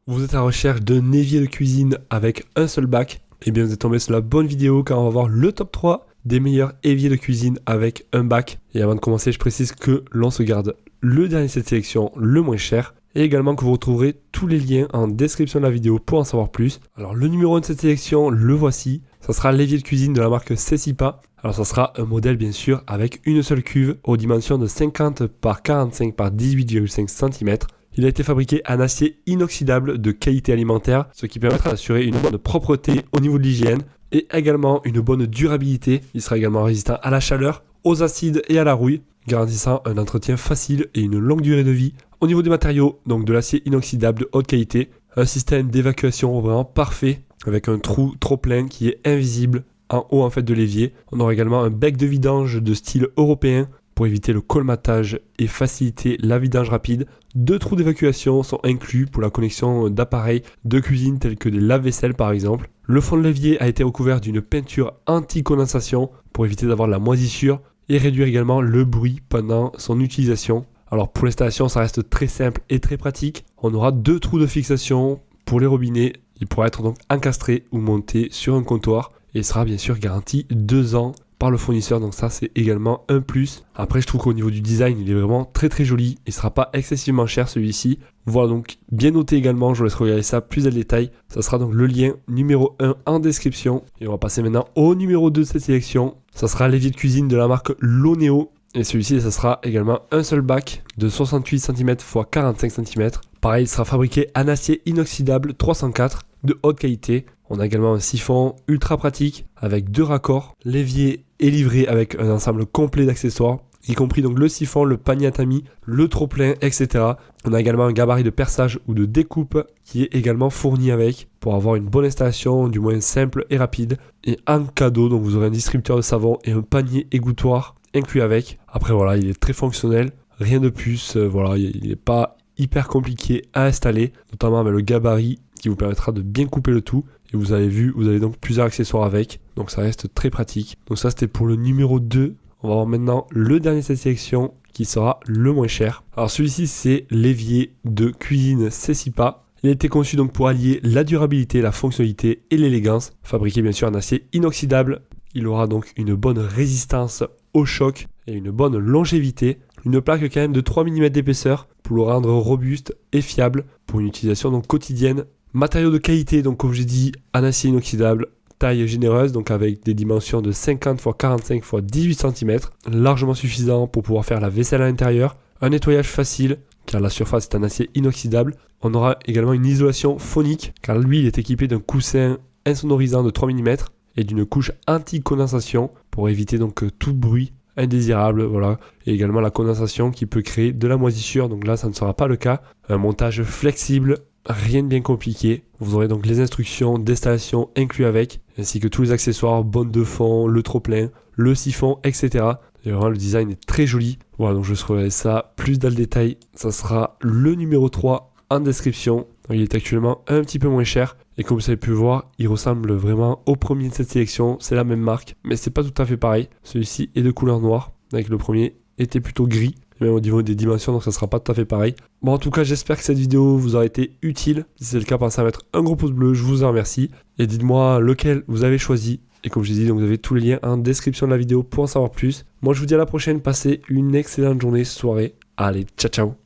Vous êtes à la recherche d'un évier de cuisine avec un seul bac? Eh bien vous êtes tombé sur la bonne vidéo car on va voir le top 3 des meilleurs éviers de cuisine avec un bac. Et avant de commencer, je précise que l'on se garde le dernier de cette sélection, le moins cher. Et également que vous retrouverez tous les liens en description de la vidéo pour en savoir plus. Alors le numéro 1 de cette sélection, le voici. Ça sera l'évier de cuisine de la marque Cecipa. Alors ça sera un modèle bien sûr avec une seule cuve aux dimensions de 50 par 45 par 18,5 cm. Il a été fabriqué en acier inoxydable de qualité alimentaire, ce qui permettra d'assurer une bonne propreté au niveau de l'hygiène et également une bonne durabilité. Il sera également résistant à la chaleur, aux acides et à la rouille, garantissant un entretien facile et une longue durée de vie. Au niveau des matériaux, donc de l'acier inoxydable de haute qualité, un système d'évacuation vraiment parfait avec un trou trop plein qui est invisible en haut de l'évier. On aura également un bec de vidange de style européen pour éviter le colmatage et faciliter la vidange rapide. 2 trous d'évacuation sont inclus pour la connexion d'appareils de cuisine tels que des lave-vaisselle par exemple. Le fond de l'évier a été recouvert d'une peinture anti-condensation pour éviter d'avoir de la moisissure et réduire également le bruit pendant son utilisation. Alors pour l'installation, ça reste très simple et très pratique. On aura 2 trous de fixation pour les robinets. Il pourra être donc encastré ou monté sur un comptoir et sera bien sûr garanti 2 ans par le fournisseur, donc ça c'est également un plus. Après je trouve qu'au niveau du design il est vraiment très joli, il sera pas excessivement cher celui-ci. Voilà, donc bien noté également, je vous laisse regarder ça plus en détail. Ça sera donc le lien numéro 1 en description. Et on va passer maintenant au numéro 2 de cette sélection. Ça sera l'évier de cuisine de la marque Loneo. Et celui-ci, ça sera également un seul bac de 68 cm x 45 cm. Pareil, il sera fabriqué en acier inoxydable 304 de haute qualité. On a également un siphon ultra pratique avec 2 raccords. L'évier est livré avec un ensemble complet d'accessoires, y compris donc le siphon, le panier à tamis, le trop-plein, etc. On a également un gabarit de perçage ou de découpe qui est également fourni avec pour avoir une bonne installation, du moins simple et rapide. Et en cadeau, donc vous aurez un distributeur de savon et un panier égouttoir inclus avec. Après voilà, il est très fonctionnel, rien de plus. Voilà, il n'est pas hyper compliqué à installer, notamment avec le gabarit qui vous permettra de bien couper le tout. Et vous avez vu, vous avez donc plusieurs accessoires avec, donc ça reste très pratique. Donc ça c'était pour le numéro 2. On va voir maintenant le dernier de cette sélection qui sera le moins cher. Alors celui-ci c'est l'évier de cuisine Cecipa. Il a été conçu donc pour allier la durabilité, la fonctionnalité et l'élégance. Fabriqué bien sûr en acier inoxydable. Il aura donc une bonne résistance au choc et une bonne longévité. Une plaque quand même de 3 mm d'épaisseur pour le rendre robuste et fiable pour une utilisation donc quotidienne. Matériaux de qualité, donc comme j'ai dit, en acier inoxydable, taille généreuse, donc avec des dimensions de 50 x 45 x 18 cm, largement suffisant pour pouvoir faire la vaisselle à l'intérieur. Un nettoyage facile, car la surface est en acier inoxydable. On aura également une isolation phonique, car lui il est équipé d'un coussin insonorisant de 3 mm et d'une couche anti-condensation pour éviter donc tout bruit indésirable, voilà, et également la condensation qui peut créer de la moisissure, donc là ça ne sera pas le cas. Un montage flexible, rien de bien compliqué. Vous aurez donc les instructions d'installation inclus avec, ainsi que tous les accessoires, bonne de fond, le trop-plein, le siphon, etc. Et vraiment le design est très joli. Voilà, donc je ferai ça plus dans le détail. Ça sera le numéro 3 en description. Il est actuellement un petit peu moins cher. Et comme vous avez pu voir, il ressemble vraiment au premier de cette sélection. C'est la même marque, mais c'est pas tout à fait pareil. Celui-ci est de couleur noire, avec le premier était plutôt gris. Même au niveau des dimensions, donc ça sera pas tout à fait pareil. Bon, en tout cas, j'espère que cette vidéo vous aura été utile. Si c'est le cas, pensez à mettre un gros pouce bleu, je vous en remercie. Et dites-moi lequel vous avez choisi. Et comme je l'ai dit, donc vous avez tous les liens en description de la vidéo pour en savoir plus. Moi, je vous dis à la prochaine. Passez une excellente journée, soirée. Allez, ciao, ciao.